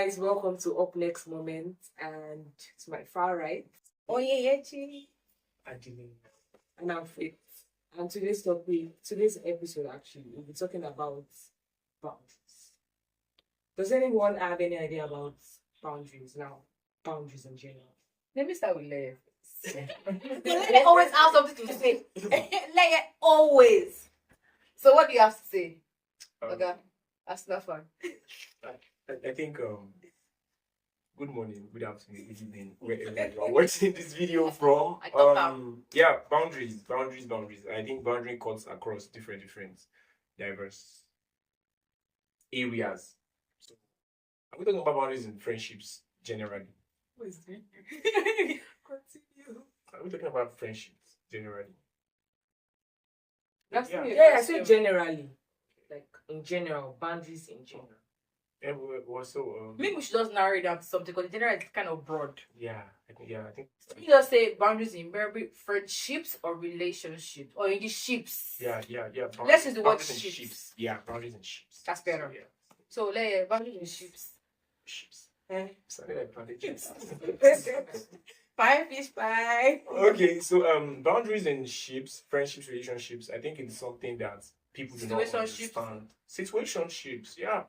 Guys, welcome to Up Next Moment, and to my far right, ONYINYECHI ADELEYE. and I'm Faith. And today's episode actually, we'll be talking about boundaries. Does anyone have any idea about boundaries now? Boundaries in general. Let me start with Leye. Leye always have something to say. Leye always. So what do you have to say? Okay, that's not fun. I think good morning, good afternoon, good evening, wherever you are watching this video from. Yeah, boundaries. I think boundary cuts across different diverse areas. So are we talking about boundaries in friendships generally? Continue. Are we talking about friendships generally? Yeah, I said generally. Like in general, boundaries in general. Yeah, also Maybe we should just narrow it down to something because general is kind of broad. I think You just say boundaries in maybe friendships or relationships or in the ships. Yeah. Let's use the word Boundaries in ships. Yeah, boundaries and ships. That's better. So, yeah. So boundaries in ships. Sorry, like bandages. Pie, fish pie. Okay, so boundaries in ships, friendships, relationships. I think it's something that people do not understand. Situationships, yeah.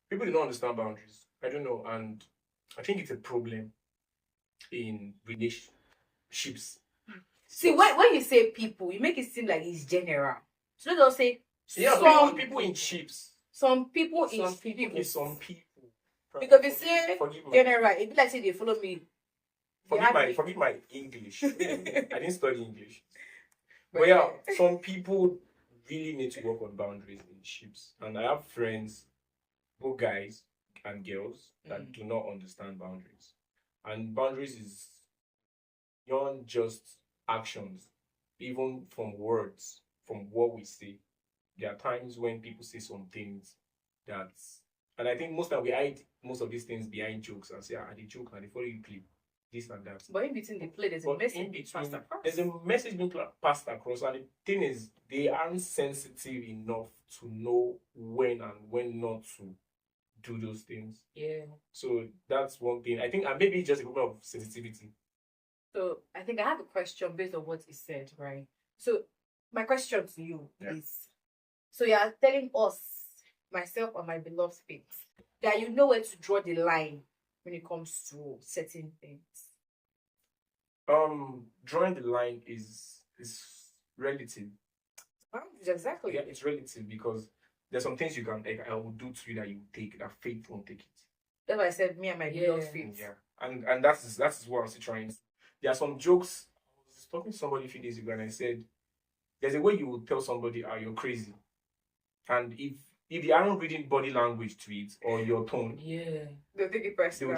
People do not understand boundaries. I don't know, and I think it's a problem in relationships. See, when you say people, you make it seem like it's general. So don't say some people in ships. Some people Some people. Because if you say forgive my, general, it'd be like say they follow me. forgive my English. I didn't study English. But yeah, some people really need to work on boundaries in ships. And I have friends, both guys and girls, that do not understand boundaries. And boundaries is beyond just actions, even from words, from what we say. There are times when people say some things that, and I think most of we hide most of these things behind jokes and say, they joke and they follow you play this and that. But in between the play, there's a message being passed across. There's a message being passed across, and the thing is, they aren't sensitive enough to know when and when not to do those things. Yeah. So that's one thing. I think, and maybe just a problem of sensitivity. So I think I have a question based on what he said, right? So my question to you is, so you are telling us, myself and my beloved Faith, that you know where to draw the line when it comes to certain things. Drawing the line is relative. Exactly. Yeah, it's relative because there's some things I will do to you that you take that Faith won't take it. That's why I said me and my beloved Faith. Yeah, and that's what I'm still trying. There are some jokes. I was talking to somebody a few days ago and I said, there's a way you will tell somebody, you're crazy. And if they aren't reading body language to it or your tone, they'll take it personal.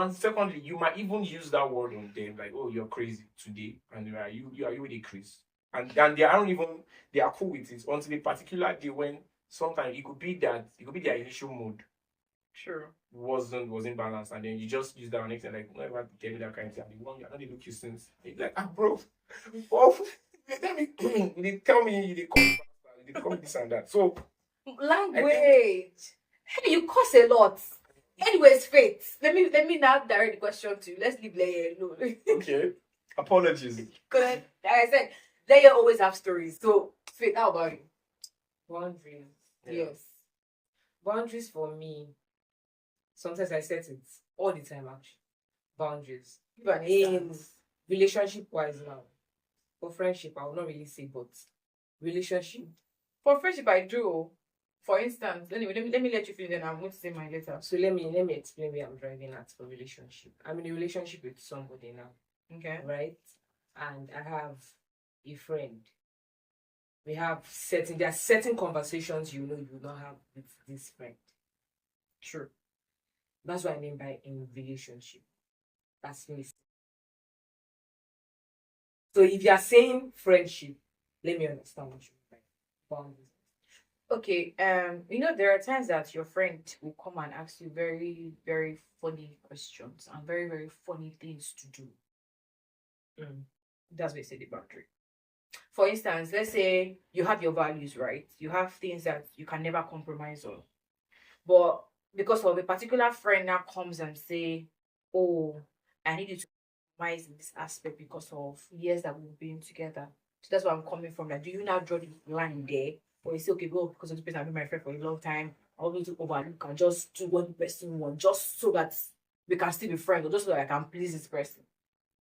And secondly, you might even use that word on them, like, "Oh, you're crazy today," and you really crazy. And they are cool with it until a particular day when sometimes it could be their initial mood. Sure. Wasn't balanced, and then you just use that on next and like, never tell me that kind of thing. And the one I don't look you since. It's like, bro, they tell me they call this and that. So language. Hey, you cuss a lot. Anyways, Faith, let me now direct the question to you. Let's leave Leye alone. Okay. Apologies. Because like I said, Leye always have stories. So Faith, how about you? Boundaries. Yeah. Yes. Boundaries for me. Sometimes I set it all the time actually. Boundaries. In relationship wise now. For friendship, I will not really say, but relationship. For friendship, I do. For instance, anyway, let me let you finish, then I'm going to say my letter. So let me explain where I'm driving at for relationship. I'm in a relationship with somebody now. Okay. Right? And I have a friend. There are certain conversations you will not have with this friend. Sure. That's what I mean by in relationship. That's me. So if you are saying friendship, let me understand what you mean by boundaries. Okay, there are times that your friend will come and ask you very, very funny questions and very, very funny things to do. That's what you say the boundary. For instance, let's say you have your values, right? You have things that you can never compromise on. But because of a particular friend now comes and say, "Oh, I need you to compromise in this aspect because of years that we've been together." So that's where I'm coming from. Like, do you now draw the line there, or you say, "Okay, well, because of this person, I've been my friend for a long time, I'm going to overlook and just do what the person wants, just so that we can still be friends, or just so that I can please this person."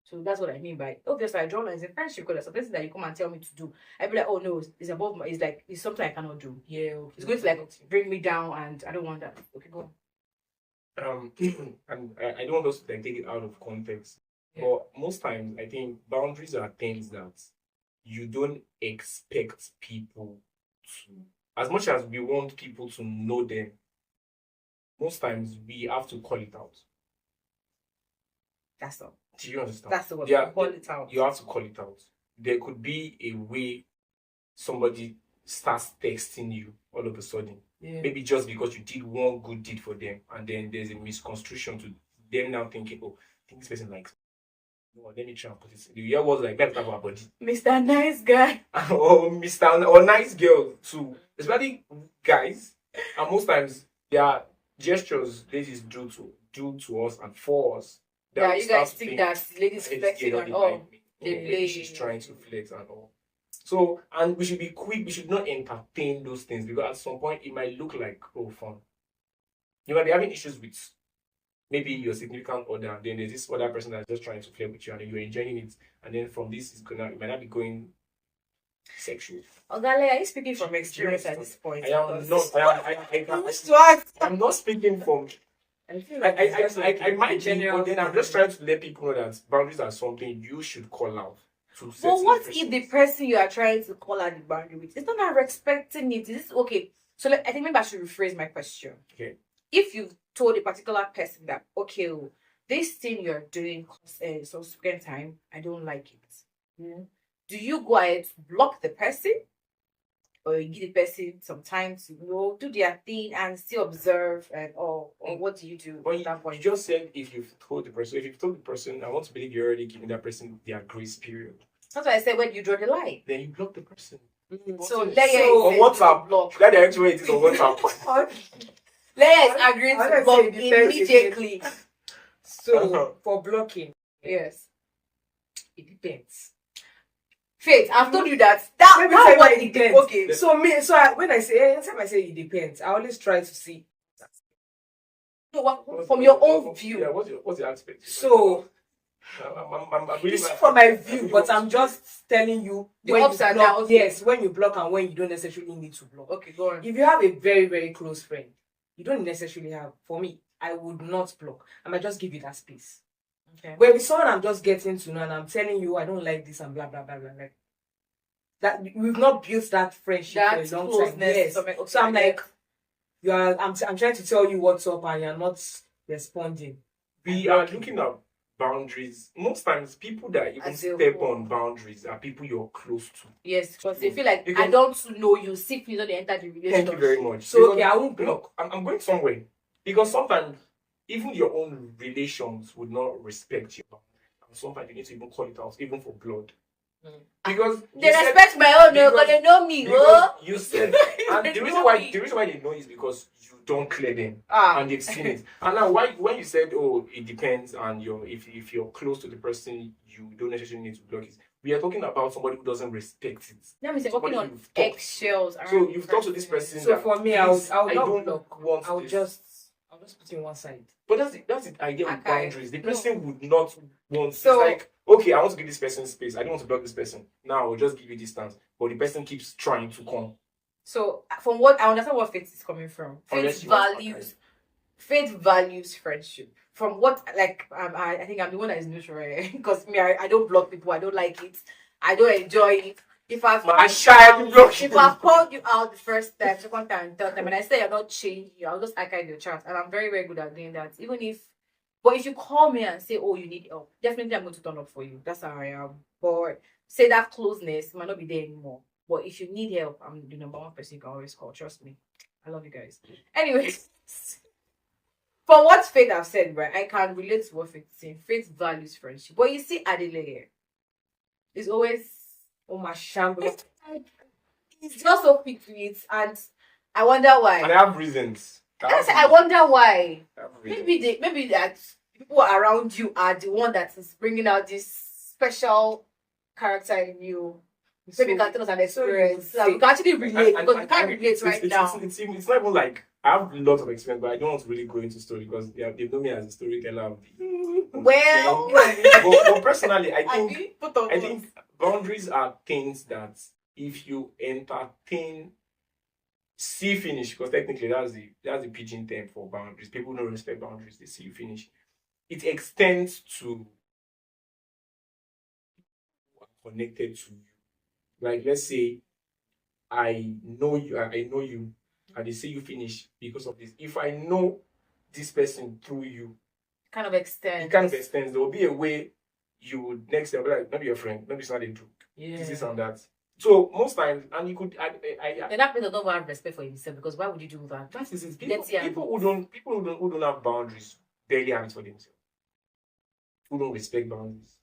So that's what I mean by, obviously I draw lines in friendship, because there's something that you come and tell me to do. I'd be like, "Oh no, it's above my," it's like, it's something I cannot do. Yeah, okay. It's going to like bring me down, and I don't want that. Okay, go on. And I don't want us to like, take it out of context. Yeah. But most times, I think boundaries are things that you don't expect people to. As much as we want people to know them, most times we have to call it out. That's all. Do you understand? That's the word. Yeah, Call it out. You have to call it out. There could be a way somebody starts texting you all of a sudden. Yeah. Maybe just because you did one good deed for them, and then there's a misconstruction to them now thinking, "Oh, I think this person likes me. No, let me try and put it." You hear words like that about body. Mr. Nice Guy. Or Mr. or nice girl too. Especially guys. And most times there are gestures ladies do to us and for us. Yeah, you guys think that ladies flexing and all. They play. She's trying to flex and all. So, and we should be quick, we should not entertain those things, because at some point it might look like, oh, fun. You might be having issues with maybe your significant other, and then there's this other person that's just trying to flirt with you, and then you're enjoying it, and then from this it might not be going sexual. Ogale, are you speaking from experience at this point? I am not. I'm not speaking from. I feel like I might be, but then I'm just trying to let people know that boundaries are something you should call out. But what if the person you are trying to call out the boundary with is not respecting it? Is this okay? So I think maybe I should rephrase my question. Okay. If you've told a particular person that, okay, this thing you're doing subsequent time, I don't like it. Do you go ahead to block the person, or you give the person some time to do their thing and still observe, and or what do you do? Well, you just said if you've told the person, I want to believe you're already giving that person their grace period. That's why I said, when you draw the line, then you block the person. So on WhatsApp, block. That actually way it is on WhatsApp. Let's agree to block immediately. So for blocking, yes, it depends. Faith, I've told you that. That's what it depends. Okay. When I say, anytime I say it depends, I always try to see. From your own view. Yeah, what's the aspect? So, I'm really it's from my view, but I'm just telling you the ups and downs. Yes, when you block and when you don't necessarily need to block. Okay, go on. If you have a very, very close friend, you don't necessarily have. For me, I would not block. I might just give you that space. Okay. When with someone I'm just getting to know and I'm telling you I don't like this and blah blah blah blah, like that, we've not built that friendship for a long time. Yes. So I'm like, I'm trying to tell you what's up and you're not responding. We are looking at boundaries. Most times people that even step on boundaries are people you're close to. Yes, because they feel like, I don't know you, see you don't enter the relationship. Thank you very much. So okay, I won't block. I'm going somewhere. Because sometimes even your own relations would not respect you. And sometimes you need to even call it out, even for blood. Because they respect my own, because they know me. You said, and the reason why they know is because you don't clear them, and they've seen it. And now, when you said, "Oh, it depends," and if you're close to the person, you don't necessarily need to block it. We are talking about somebody who doesn't respect it. Let me say, walking on eggshells. So you've talked to this person. So for me, I would not block. I'll just put in one side. But that's the idea with boundaries. The person would not want. So it's like, okay, I want to give this person space. I don't want to block this person. Now I'll just give you distance. But the person keeps trying to come. So from what I understand, what Faith is coming from. Faith values friendship. From what, like, I think I'm the one that is neutral, right? Because me, I don't block people. I don't like it. I don't enjoy it. If I've called you out the first time, second time, third time, and I say you're not changing, I'll just archive your chat, and I'm very, very good at doing that. But if you call me and say, "Oh, you need help," definitely I'm going to turn up for you. That's how I am. But say that closeness might not be there anymore. But if you need help, I'm the number one person you can always call. Trust me. I love you guys. Anyways, from what Faith have said, right, I can relate to what Faith is saying. Faith values friendship. But you see, Adeleye is always my shambles. He's just so quick to it, and I wonder why. And I have reasons. I wonder why. Maybe Maybe that people around you are the one that is bringing out this special character in you. Maybe you can tell us an experience. So we can actually relate because we can't relate right now. It's not even like I have lots of experience, but I don't want to really go into story because they know me as a storyteller. Well, but personally, I think boundaries are things that if you entertain, see finish, because technically that's the pidgin term for boundaries. People don't respect boundaries; they see you finish. It extends to connected to you. Like let's say I know you, and they say you finish because of this. If I know this person through you, it kind of extends. There will be a way you would next time be like, maybe your friend, maybe it's not a joke. Yeah. This and that. So most times, and you could, then that person don't have respect for himself because why would you do that? That is it. People who don't have boundaries barely have it for themselves. Who don't respect boundaries,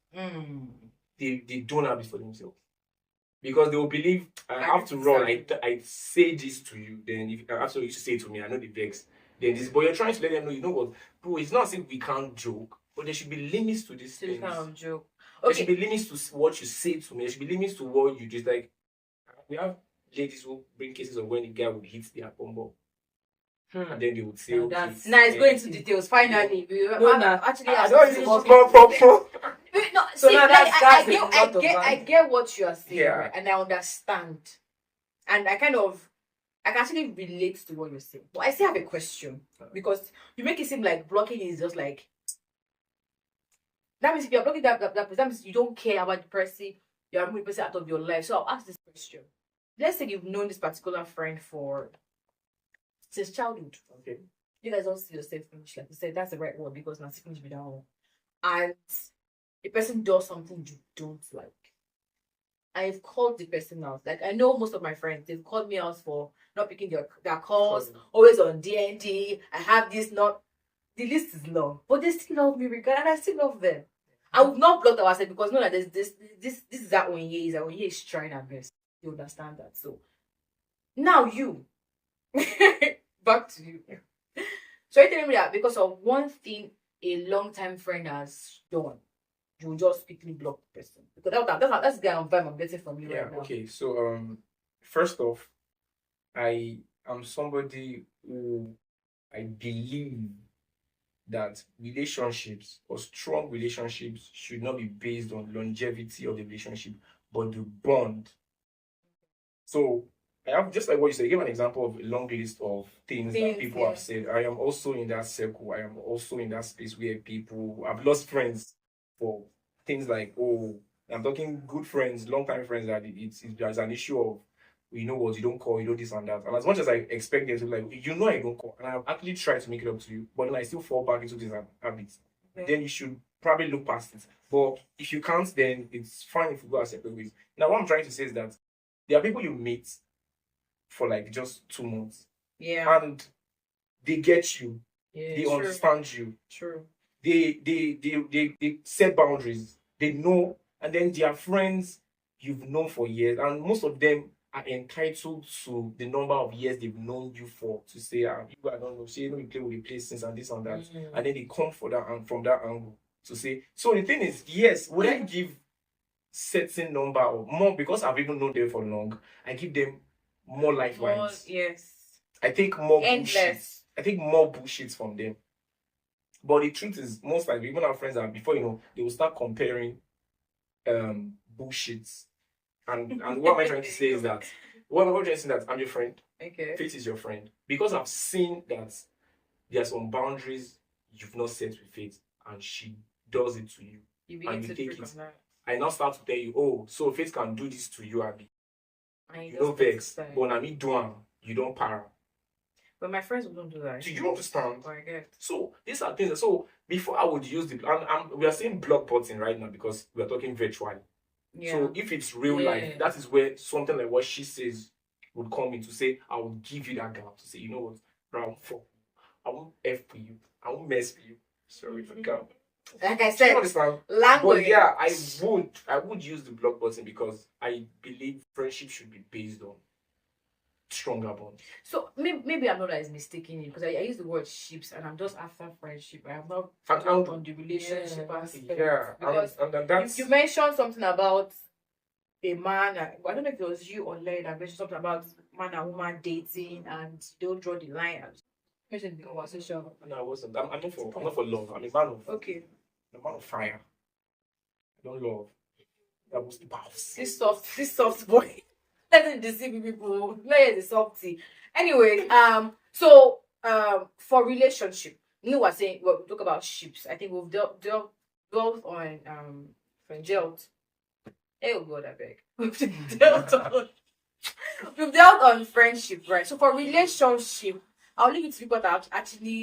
they don't have it for themselves. Because they will believe after all, I say this to you, then if after you say it to me, I know the vex. Then this, but you're trying to let them know, you know what, bro, it's not as if we can't joke, but there should be limits to this thing. Kind of joke. Okay. There should be limits to what you say to me. There should be limits to what you just like. We have ladies who bring cases of when the guy would hit their combo. And then they would say, okay. That's nice. Go into details. Finally, actually, I don't even no, so see, now I get what you are saying, yeah. Right? And I understand, and I can actually relate to what you're saying. But I still have a question because you make it seem like blocking is just like that means if you're blocking that person, that means you don't care about the person, you're removing the person out of your life. So I'll ask this question: let's say you've known this particular friend since childhood. Okay. You guys don't see yourself finish, like you said, that's the right word because now finish with that one. And the person does something you don't like. I've called the person out. Like I know most of my friends, they've called me out for not picking their calls, always on DND. I have this not. The list is long, but they still love me regardless, and I still love them. I would not block ourselves because no, that this is that Onye is trying her best. You understand that? So now you back to you. So you're telling me that because of one thing a long-time friend has done, you will just quickly block the person because that's the kind of vibe I'm getting from you right now. Okay, so first off, I am somebody who I believe that relationships or strong relationships should not be based on longevity of the relationship, but the bond. So I have just like what you said, give an example of a long list of things that people have said. I am also in that circle. I am also in that space where people I've lost friends for things like, oh, I'm talking good friends, long-time friends that there's an issue of, you know what, you don't call, you know this and that. And as much as I expect them to like, you know I don't call, and I've actually tried to make it up to you, but then I still fall back into this habits. Then you should probably look past it. But if you can't, then it's fine if you go our separate ways. Now what I'm trying to say is that there are people you meet for like just 2 months. Yeah. And they get you. Yeah, they understand you. True. They set boundaries. They know, and then their friends you've known for years, and most of them are entitled to the number of years they've known you for to say, you I don't know, say you know you play with the place since and this and that. And then they come for that and from that angle to say. So the thing is, yes, would I give certain number or more because I've even known them for long, I give them more lifelines. Yes. I take more Endless. bullshit. I take more bullshit from them. But the truth is, most likely, even our friends are before you know, they will start comparing bullshits. And what am I trying to say is that I'm your friend. Okay. Faith is your friend. Because I've seen that there are some boundaries you've not set with Faith, and she does it to you. And you take it. I now start to tell you, oh, so Faith can do this to you, Abby. You don't vex. But I mean, you don't para. But my friends wouldn't do that. Do you understand? I get. So these are things. So before I would use we are saying block button right now because we are talking virtually. Yeah. So if it's real life, that is where something like what she says would come in to say, I will give you that gap to say, you know what, round 4, I won't F for you, I won't mess for you. Sorry for gap. Like I said, language. But yeah, I would use the block button because I believe friendship should be based on stronger bond. So maybe I'm not as mistaken because I use the word ships and I'm just after friendship. I am not And- focused on the relationship aspect. Yeah, Because and that's you mentioned something about a man. I don't know if it was you or Len that mentioned something about man and woman dating and you don't draw the line. Mentioned in the conversation. no, I wasn't. I'm not for love. I'm a man of Okay. I'm a man of fire. I don't love. That was the boss. This soft boy. Let's deceive people. Let the softy. Anyway, so for relationship, you were saying well, we talk about ships. I think we've dealt on dealt. Oh God, I beg. We've dealt on friendship, right? So for relationship, I'll leave it to people that are actually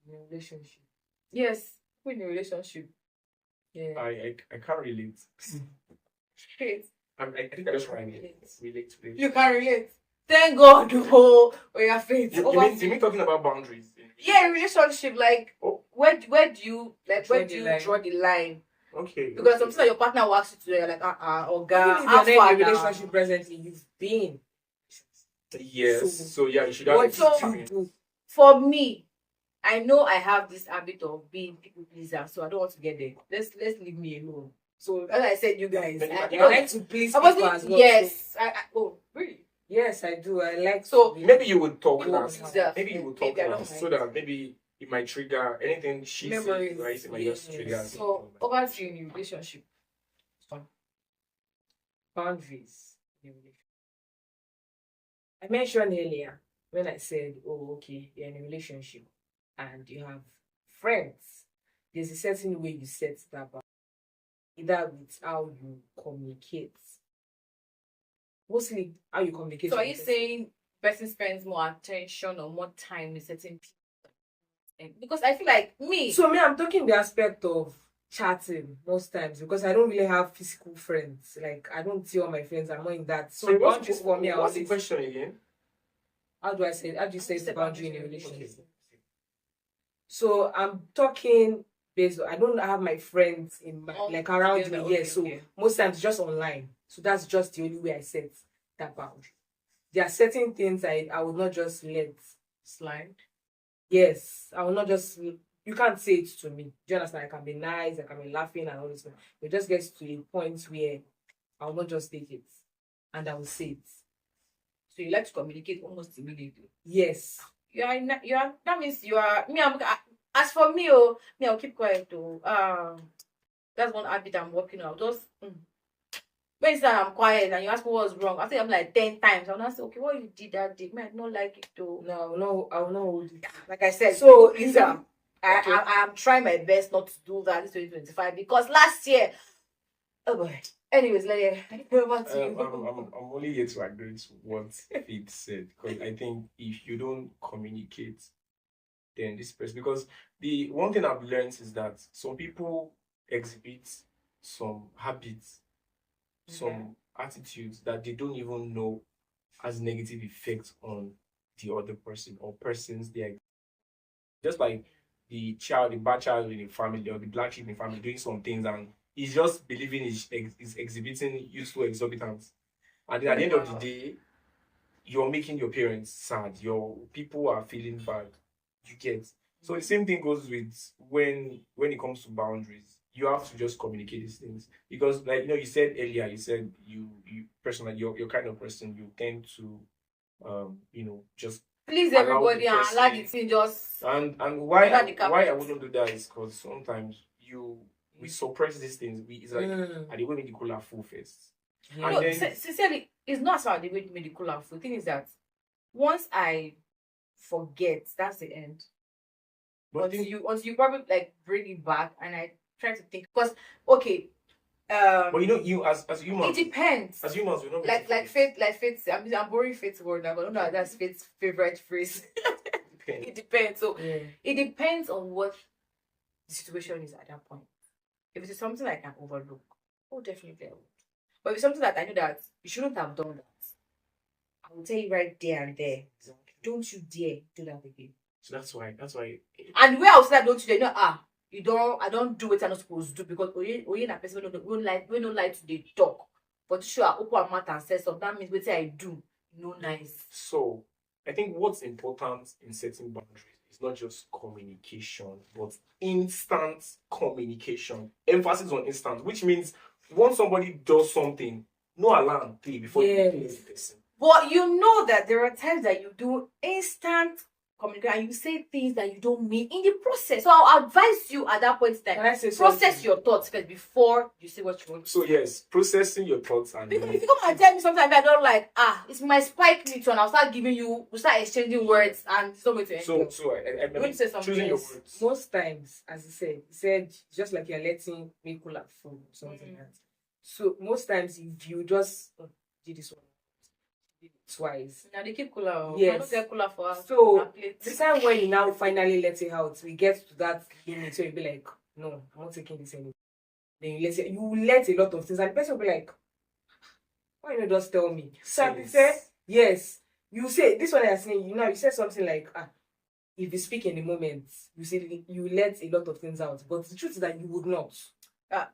In a relationship. yes, we're in a relationship. Yeah. I can't relate. Straight. I think I just relate to this. You can relate. Thank God, oh, your faith. You mean talking about boundaries? Yeah, relationship, like where do you draw the line? Okay. Because sometimes like your partner walks you to there, you're like or Even if you're not in a relationship presently, you've been. Yes. So yeah, you should have What experience. do? For me, I know I have this habit of being people pleaser, so I don't want to get there. Let's leave me alone. So as I said, you guys, I like to please I people wasn't. as well. Yes, oh really? Yes, I do. I like So, Maybe you would talk People last. pleaser. Maybe you would talk Maybe I don't last, so mind. that maybe it might trigger anything she Memories. says, right? It might just Yes. trigger. So over to you in your relationship. boundaries. I mentioned earlier when I said, oh, okay, you're in a relationship and you have friends. There's a certain way you set that boundary, either with how you communicate. Mostly how you communicate. So are with you the person. saying person spends more attention or more time with certain people? Because I feel like me. So me, I'm talking the aspect of chatting most times because I don't really have physical friends. Like I don't see all my friends. I'm not in that. So boundaries for me are What's the always. question again? How do you say it's a boundary in a Okay. relationship? So I'm talking based on, I don't have my friends in my, like around me. together, Yeah, okay, so okay. most times just online. So that's just the only way I set that boundary. There are certain things I would not just let Slide. Yes, I will not just. You can't say it to me. Do you understand? I can be nice, I can be laughing and all this. It just gets to a point where I will not just take it, and I will say it. So you like to communicate almost immediately. Yes. That means you are me. As for me, I'll keep quiet though. That's one habit I'm working on. Just when it's that I'm quiet and you ask me what's wrong, I think I'm like 10 times. I'll not say, okay, what you did that day? Man, I don't like it though. No, I will not hold it. Like I said, So it's okay. I'm trying my best not to do that this 2025 because last year. Oh boy. Anyways, over to you. I'm only here to agree to what Faith said because I think if you don't communicate, then this person, because the one thing I've learned is that some people exhibit some habits, some attitudes that they don't even know has negative effects on the other person or persons they are. Just like the bad child in the family or the black sheep in the family doing some things and he's just believing he's exhibiting useful exorbitance. And then at the end of the day, you're making your parents sad. Your people are feeling bad. You get. So the same thing goes with when it comes to boundaries. You have to just communicate these things. Because like you said earlier, you said you personally you're kind of person, you tend to just Please allow everybody the and person- allow the thing just and why Under the carpet. why I wouldn't do that is because sometimes we suppress these things. It's like and they will make the cooler full first. Yeah. And no, then- sincerely, it's not about the way to make the cool and food. The thing is that once I forget, that's the end. But Until you probably like bring it back and I try to think because okay. but you as humans, it depends. as humans, we're not Like Faith. I'm borrowing Faith's word now, but I don't know that's Faith's favorite phrase. It depends. So Yeah. it depends on what the situation is at that point. If it is something I can overlook, oh definitely I would. But if it's something that I know that you shouldn't have done that, I will tell you right there and there. Don't you dare do that again. So that's why And where I will say that don't you dare, I don't do what I'm not supposed to do because we na person we don't like to they talk. But you sure open our mouth and say something, that means what I do, no nice. So I think what's important in setting boundaries is not just communication, but instant communication. Emphasis on instant, which means once somebody does something, no alarm play before you play the person. But you know that there are times that you do instant communication and you say things that you don't mean in the process. So I'll advise you at that point that process your thoughts first before you say what you want. So yes, processing your thoughts and because if you come and tell me sometimes I don't like, it's my spike me too, and I'll start giving you, we'll start exchanging words and it's not going to end. So I you want to say something choosing your else? words. Most times, as he said just like you're letting me cool up from something like that. So most times if you just do this one twice. Now they keep cooler. Yes. I don't get cooler for us. So the time when you now finally let it out, we get to that limit, so you'll be like, no, I'm not taking this anymore. Then you let a lot of things, and the person will be like, why you not just tell me? So I say, yes. You say this one I'm saying, you said something like, if you speak in the moment, you say you let a lot of things out. But the truth is that you would not.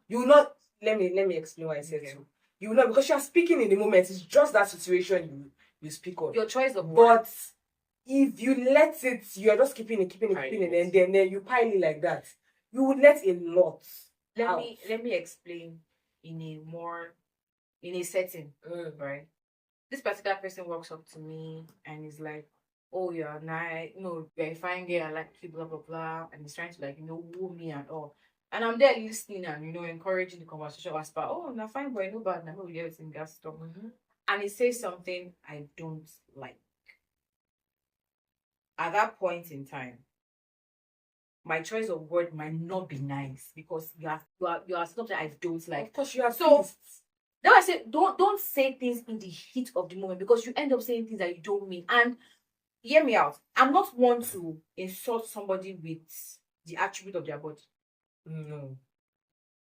You will not. Let me explain why I said so. You will not, because you are speaking in the moment. It's just that situation you speak on. Your choice of words. But if you let it, you are just keeping it, and then you pile it like that. You would let a lot. Let me explain in a setting, right? This particular person walks up to me and is like, "Oh, you're nice, you're a fine girl, I like you, blah blah blah," and he's trying to woo me and all. And I'm there listening and encouraging the conversation as per, "Oh, na fine boy, no bad, na we everything gas stuff." And he says something I don't like. At that point in time, my choice of word might not be nice because you are something I don't like. Of course, you are so. pissed. Then I said, don't say things in the heat of the moment because you end up saying things that you don't mean. And hear me out. I'm not one to insult somebody with the attribute of their body. No.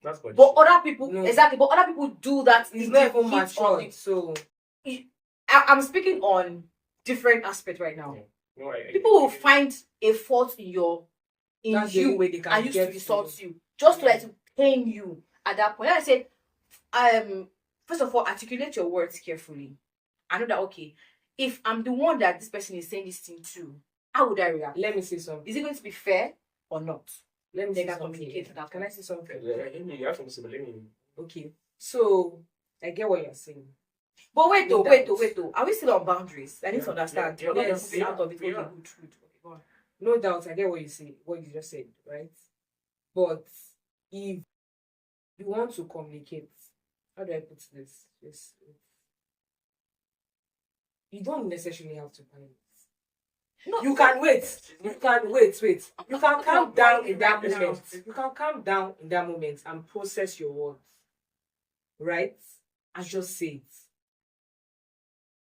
That's body. But other people, No. exactly. But other people do that. It's in not the even heat of matured. So I'm speaking on different aspects right now. Yeah. No, People will find a fault in that's the you way they can and used get to insult you just to like to pain you at that point. And I said, first of all, articulate your words carefully. I know that, okay, if I'm the one that this person is saying this thing to, how would I react? Let me say something. Is it going to be fair or not? Let me They say can something. communicate to that. Can I say something? You have something to say, but let me. Okay. So I get what you're saying. But wait No though. Are we still on boundaries? I need to understand. Yeah, You're not yes, just moving out of it. we Okay, are. good. Okay, go on. No doubt, I get what you just said, right? But if you want to communicate, how do I put this? You don't necessarily have to panic. No, You can wait. You can wait. You can calm down in that moment. You can calm down in that moment and process your words, right? And just say it.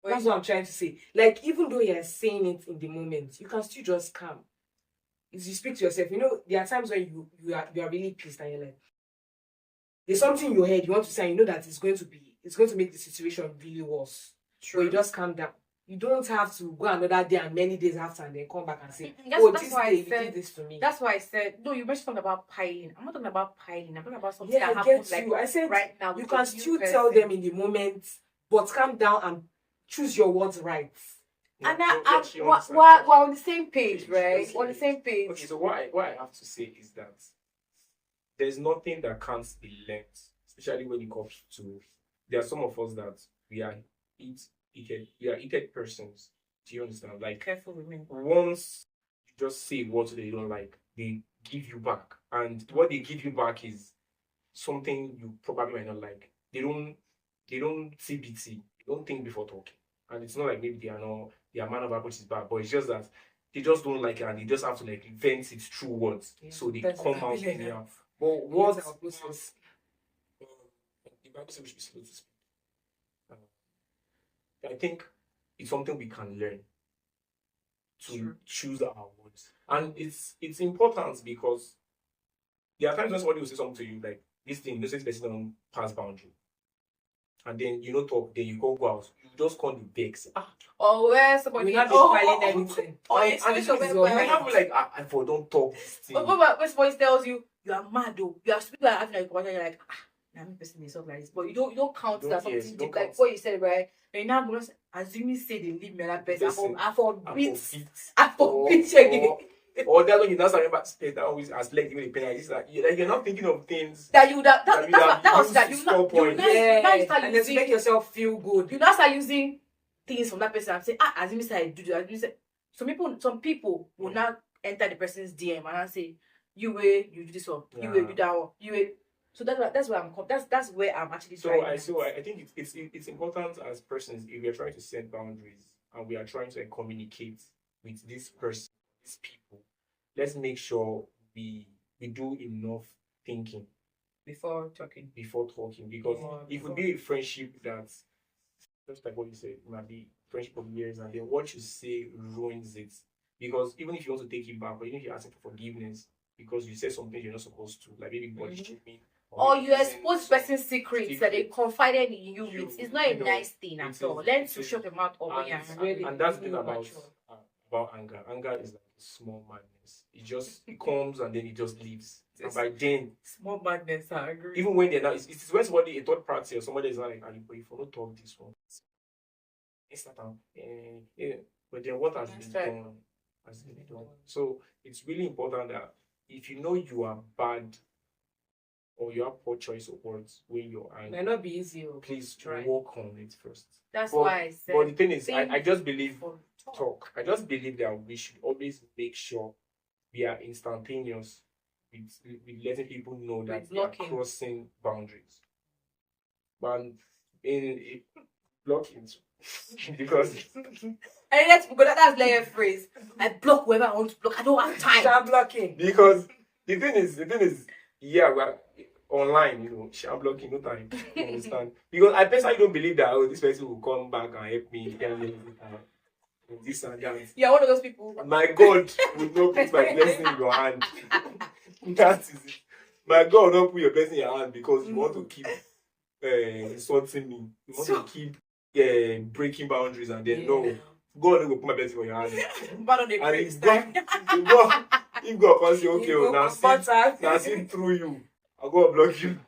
That's what I'm trying to say. Like, even though you're saying it in the moment, you can still just calm. If you speak to yourself, there are times when you are really pissed and you're like, there's something in your head you want to say, and you know that it's going to make the situation really worse. True. But you just calm down. You don't have to go another day and many days after and then come back and say, that's why this day you did this to me. That's why I said, no, you mentioned about piling. I'm not talking about piling. I'm talking about something Yeah, that I get happens like you. I said right now. you with can a new still person. tell them in the moment, but calm down and choose your words right. And We're we're on the same page, right? On the same page. Okay, so what I have to say is that there's nothing that can't be learned, especially when it comes to. There are some of us that we are heated persons. Do you understand? Like, Careful with me. once you just say what they don't like, they give you back, and what they give you back is something you probably might not like. They don't CBT. They don't think before talking, and it's not like maybe their man of approach is bad, but it's just that they just don't like it, and they just have to like vent it through words, so they That's come out exactly anyhow. right. But what That's our process. the Bible says we should be slow to speak. I think it's something we can learn to Sure. choose our words, and it's important because there are times when somebody will say something to you like this thing, this person don't pass boundary, and then you know talk, then you go out, you just call the vex. Or where somebody We not be filing anything. and I have like I for don't talk this thing. when somebody tells you you are mad though, you are speaking like acting like you're like nah, me person is like this, but you don't count that Yes, something don't deep, like count. what you said, right? And now I'm just assuming say they leave me that person. Listen, I forbid Or again. or that when you now start remember that always as like even the penalty. It's like you're not thinking of things That you that that you that was used that to you score now points. you start And then to make using yourself feel good. you now start using things from that person and say, assuming say I do that. Assuming say, some people will now enter the person's DM and say, you do this one, you do that one, So that's where that's where I'm actually trying. I think it's important as persons if we are trying to set boundaries and we are trying to communicate with this person, these people. Let's make sure we do enough thinking Before talking. because it would be a friendship that's just like what you said, it might be friendship of years and then what you say ruins it. Because even if you want to take it back, or even if you're asking for forgiveness because you said something you're not supposed to, like maybe body shaming. Or you expose person's secrets that they confided in you with. It's not a nice thing at all. Learn to shut your mouth up. And that's the thing about anger. Anger is like a small madness. It comes and then it just leaves. And by then, small madness, I agree. even when they're not, it's when somebody, a third party or somebody is like, you for not talk this one. It's not but then what has been done has been done. So it's really important that if you know you are bad or you have poor choice of words when you're angry, it might not be easy. please work on it first. That's why I said. But the thing is, I just believe talk. I just believe that we should always make sure we are instantaneous with letting people know that we are crossing boundaries. But in blocking because and that's layer phrase. I block whoever I want to block. I don't have time. Start blocking. Because the thing is, yeah, we're online, share blocking, no time. You understand? Because I personally don't believe that this person will come back and help me tell me this and that. You're one of those people. My God will not put my blessing in your hand. That is it. My God will not put your blessing in your hand because you want to keep insulting me. You want to keep breaking boundaries and then no. God will put my blessing in your hand. And if God can say, okay, now see through you. I'll go and block you.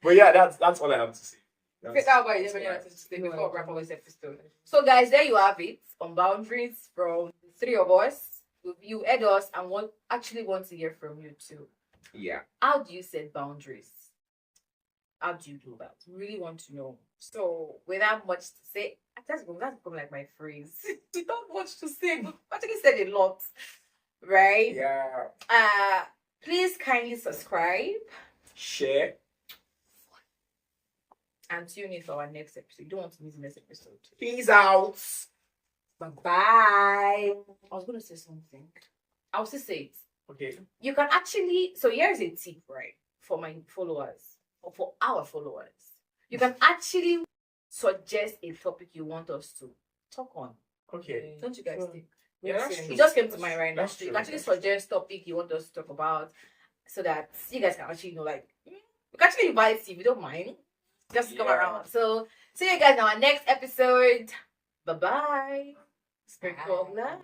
But yeah, that's all I have to say. Before wrap up this episode. So guys, there you have it on boundaries from the three of us. You heard us and actually want to hear from you too. Yeah. How do you set boundaries? How do you do that? We really want to know. So without much to say, that's become like my phrase. Without much to say, we actually said a lot. Right? Yeah. Please kindly subscribe, share, and tune in for our next episode. You don't want to miss the next episode. Peace out. Bye. I was going to say something. I'll still say it. Okay. You can actually. So here's a tip, right, for my followers or for our followers. You can actually suggest a topic you want us to talk on. Okay. Don't you guys think? Yeah, it just came to mind right now. That's You true. can actually suggest topic you want us to talk about so that you guys can actually know, like, we can actually invite you if you don't mind. Just come around. So, see you guys in our next episode. Bye-bye. Sprinkle of love.